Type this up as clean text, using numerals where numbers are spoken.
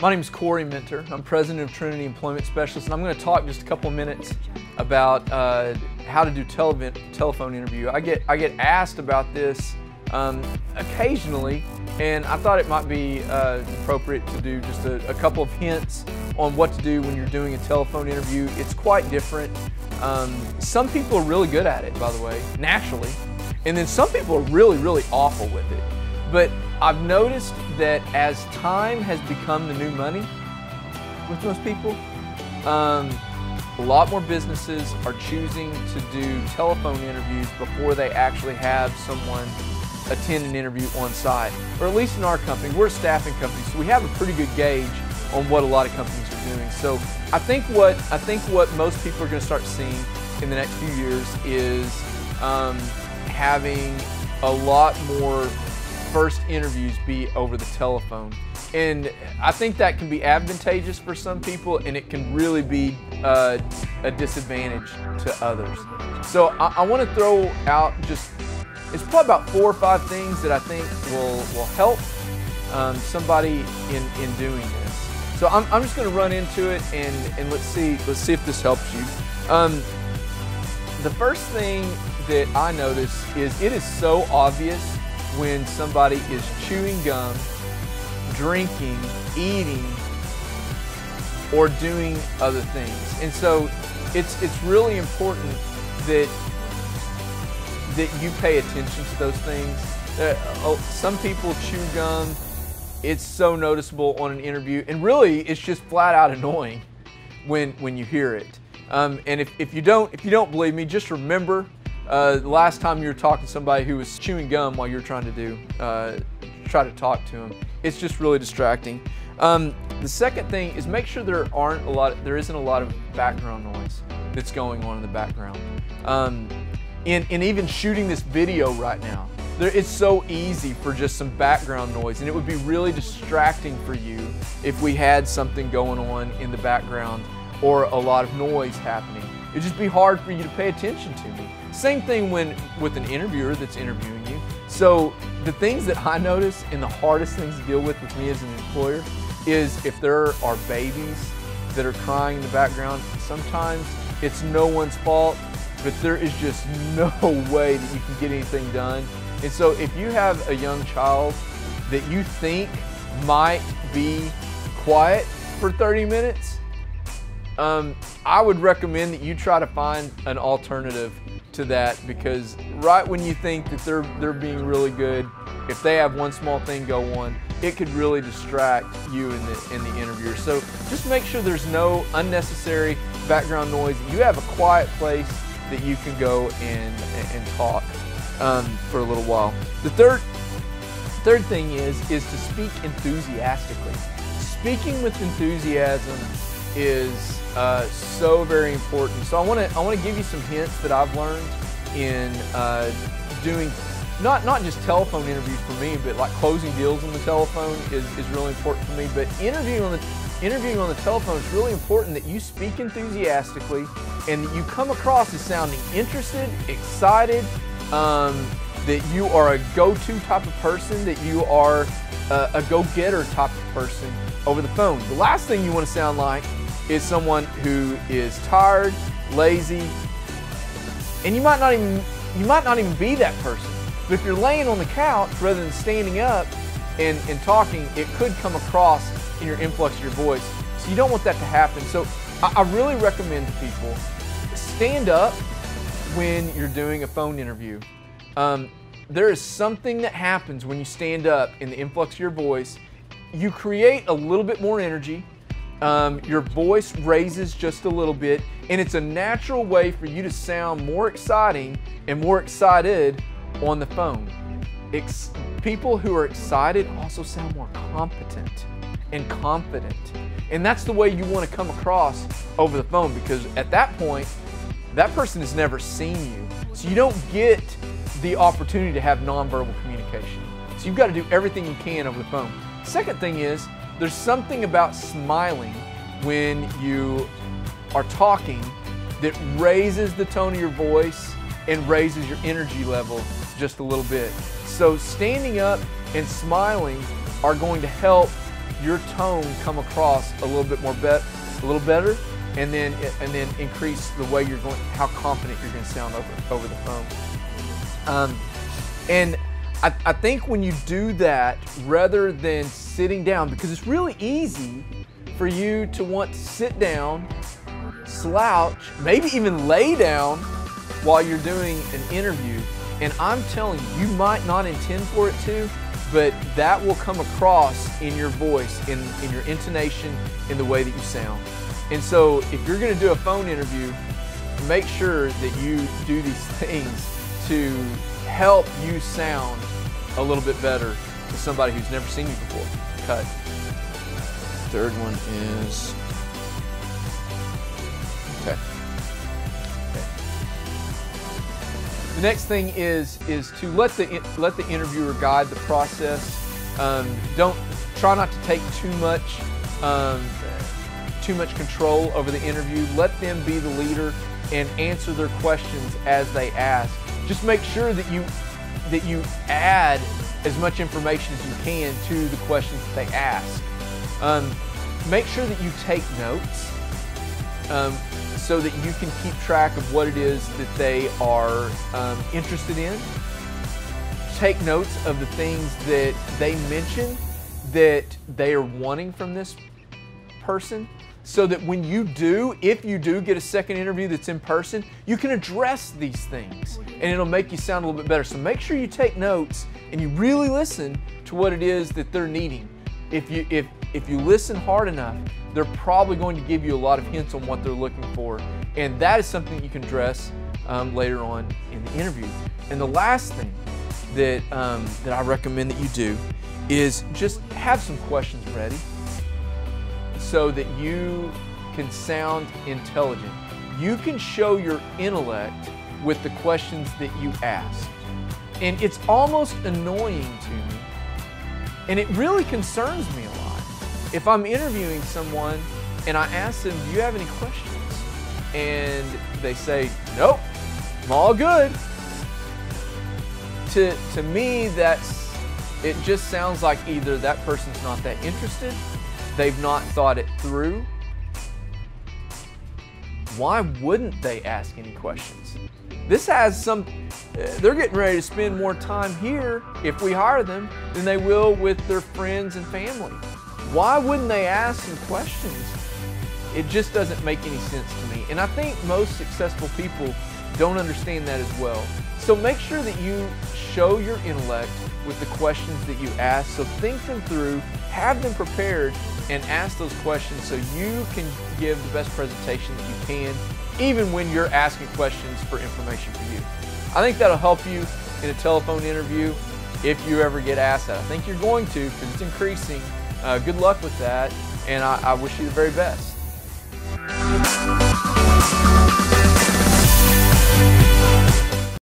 My name is Corey Minter. I'm president of Trinity Employment Specialist, and I'm going to talk just a couple minutes about how to do telephone interview. I get asked about this occasionally, and I thought it might be appropriate to do just a couple of hints on what to do when you're doing a telephone interview. It's quite different. Some people are really good at it, by the way, naturally, and then some people are really, really awful with it. But I've noticed that as time has become the new money with most people, a lot more businesses are choosing to do telephone interviews before they actually have someone attend an interview on site. Or at least in our company, we're a staffing company, so we have a pretty good gauge on what a lot of companies are doing. So I think what most people are going to start seeing in the next few years is having a lot more first interviews be over the telephone. And I think that can be advantageous for some people, and it can really be a disadvantage to others. So I want to throw out it's probably about 4 or 5 things that I think will help somebody in doing this. So I'm just going to run into it and let's see if this helps you. The first thing that I notice is it is so obvious when somebody is chewing gum, drinking, eating, or doing other things. And so it's really important that you pay attention to those things. Some people chew gum. It's so noticeable on an interview, and really it's just flat out annoying when you hear it. And if you don't believe me, just remember the last time you were talking to somebody who was chewing gum while you're trying to try to talk to them. It's just really distracting. The second thing is make sure there isn't a lot of background noise that's going on in the background. In even shooting this video right now, it's so easy for just some background noise, and it would be really distracting for you if we had something going on in the background or a lot of noise happening. It'd just be hard for you to pay attention to me. Same thing with an interviewer that's interviewing you. So the things that I notice and the hardest things to deal with me as an employer is if there are babies that are crying in the background. Sometimes it's no one's fault, but there is just no way that you can get anything done. And so if you have a young child that you think might be quiet for 30 minutes, I would recommend that you try to find an alternative to that, because right when you think that they're being really good, if they have one small thing go on, it could really distract you in the interview. So just make sure there's no unnecessary background noise. You have a quiet place that you can go and talk for a little while. The third thing is to speak enthusiastically. Speaking with enthusiasm is so very important. So I want to give you some hints that I've learned in doing not just telephone interviews for me, but like closing deals on the telephone is really important for me. But interviewing on the telephone is really important that you speak enthusiastically and that you come across as sounding interested, excited, that you are a go-to type of person, that you are a go-getter type of person over the phone. The last thing you want to sound like is someone who is tired, lazy, and you might not even be that person. But if you're laying on the couch rather than standing up and talking, it could come across in your influx of your voice. So you don't want that to happen. So I really recommend to people, stand up when you're doing a phone interview. There is something that happens when you stand up in the influx of your voice. You create a little bit more energy. Your voice raises just a little bit, and it's a natural way for you to sound more exciting and more excited on the phone. People who are excited also sound more competent and confident. And that's the way you want to come across over the phone, because at that point, that person has never seen you. So you don't get the opportunity to have nonverbal communication. So you've got to do everything you can over the phone. Second thing is, there's something about smiling when you are talking that raises the tone of your voice and raises your energy level just a little bit. So standing up and smiling are going to help your tone come across a little bit more a little better, and then increase the way you're going, how confident you're going to sound over the phone. And I think when you do that, rather than sitting down, because it's really easy for you to want to sit down, slouch, maybe even lay down while you're doing an interview. And I'm telling you, you might not intend for it to, but that will come across in your voice, in your intonation, in the way that you sound. And so if you're going to do a phone interview, make sure that you do these things to help you sound a little bit better to somebody who's never seen you before. Cut. Third one is, okay. The next thing is to let the interviewer guide the process. Don't try not to take too much control over the interview. Let them be the leader and answer their questions as they ask. Just make sure that you add as much information as you can to the questions that they ask. Make sure that you take notes so that you can keep track of what it is that they are interested in. Take notes of the things that they mention that they are wanting from this person, so that when if you do get a second interview that's in person, you can address these things and it'll make you sound a little bit better. So make sure you take notes and you really listen to what it is that they're needing. If you listen hard enough, they're probably going to give you a lot of hints on what they're looking for, and that is something you can address later on in the interview. And the last thing that I recommend that you do is just have some questions ready so that you can sound intelligent. You can show your intellect with the questions that you ask. And it's almost annoying to me, and it really concerns me a lot. If I'm interviewing someone and I ask them, do you have any questions? And they say, nope, I'm all good. To me, it just sounds like either that person's not that interested, they've not thought it through. Why wouldn't they ask any questions? This has they're getting ready to spend more time here if we hire them than they will with their friends and family. Why wouldn't they ask some questions? It just doesn't make any sense to me. And I think most successful people don't understand that as well. So make sure that you show your intellect with the questions that you ask. So think them through, have them prepared, and ask those questions so you can give the best presentation that you can, even when you're asking questions for information for you. I think that'll help you in a telephone interview if you ever get asked that. I think you're going to, because it's increasing. Good luck with that, and I wish you the very best.